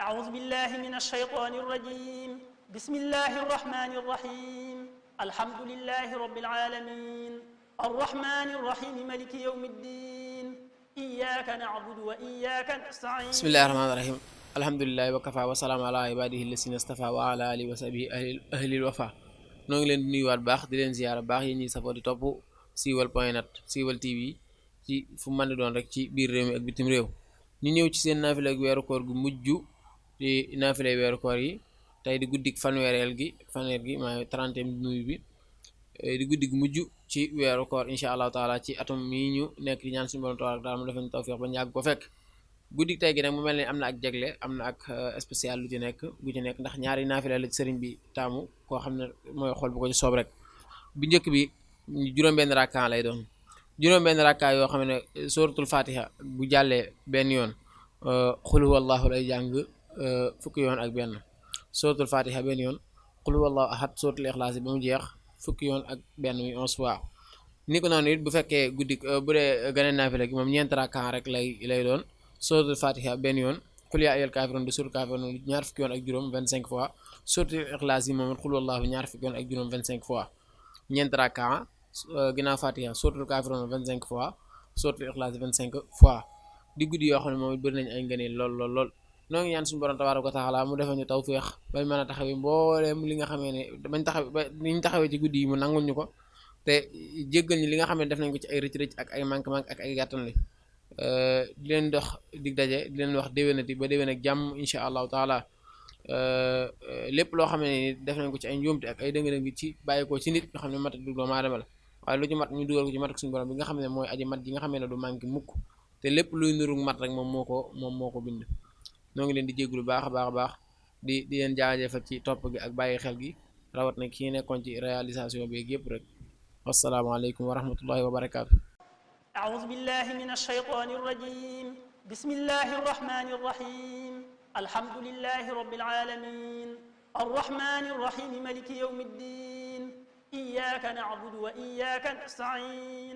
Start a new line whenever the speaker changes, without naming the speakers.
أعوذ بالله من الشيطان الرجيم بسم الله الرحمن الرحيم الحمد لله رب العالمين الرحمن الرحيم ملك يوم الدين إياك نعبد وإياك نستعين
bismillahi rahmaani rahim alhamdulilahi wa kafa wa salaam ala ibadihi lasina stafa wa ala alihi wa sahbihi ahlil wafa noo ngi leen di nuyuwaat baax di leen ziyaara baax yéen ñi safoo di topp siiwal point net siiwal tv ci fu mën di doon rek ci biir réew mi ak bitim réew ñu ñëw ci seen naafila ak weeru koor gu mujj di naafila weeru koor yi tey di guddik fanweer gi maa 30e nuyu bi di guddi gu mujj ci weeru koor incha allahu taala ci atum mii ñu nekk di ñaan suñu borom tabaaraka taala mu defal ñu tawfiq ba ñàgg ko fekk guddik tey gi nag mu mel ne am na ak jagle am na ak spécial lu ci nekk ndax ñaari naafila la ci sëriñ bi taamu koo xam ne mooy xool bu ko ci soob rek bi njëkk bi juróom-benn rakka lay doon juróom-benn rakka yoo xam ne suratul fatiha bu jàllee benn yoon xul huwallahu lay jàng fukki yoon ak benn suratul fatiha benn yoon xul huwallahu ahad suratul ixlaas ba mu jeex fukki yoon ak benn muy 11 fois ni ko noonu it bu fekkee guddik bu dee ganeen naafila gi moom ñeent rakka rek lay doon suratul fatiha benn yoon xul yaa ayyuhal kaafiruun di suratul kaafiruun ñaar fukki yoon ak juróom 25 fois suratul ixlaas yi moom it xul wallaahu ñaar fukki yoon ak juróom 25 fois ñeent rakka ginnaaw fatiha suratul kaafiruun 25 fois suratul ixlaas 25 fois di guddi yoo xam ne moom it bëri nañ ay ngëneel lool noo ngi ñaan suñu borom tabaaraka wa taala mu defal ñu tawféex bañ mën a taxawee mbooleem li nga xamee ne niñ taxawee ci guddi yi mu nangul ñu ko te jéggal ñi li nga xam ne def nañ ko ci ay rëcc-rëcc ak ay manque-manque ak ay gàttan li di leen dox dig daje di leen wax déwénati ba déwén ak jàmm incha allahu taala lépp loo xam ne def nañ ko ci ay njuumte ak ay dëng-dëng ci bàyyi ko ci nit nga xam ne mat du doomu aadama la waaye lu ci mat ñu dugal ko ci mat ak suñu borom bi nga xam ne mooy aji mat ji nga xam ne du manqué mukk te lépp luy nuru mat rek moom moo ko bind noo ngi leen di jégglu baax a baax di leen jaajëfal ci topp gi ak bàyyi xel gi rawat na kii nekkoon ci réalisation bi yëpp rek wasalaamaaleykum wa rahmatullahi wa barakaatu.
أعوذ بالله من الشيطان الرجيم بسم الله الرحمن الرحيم الحمد لله رب العالمين الرحمن الرحيم ملك يوم الدين إياك نعبد وإياك نستعين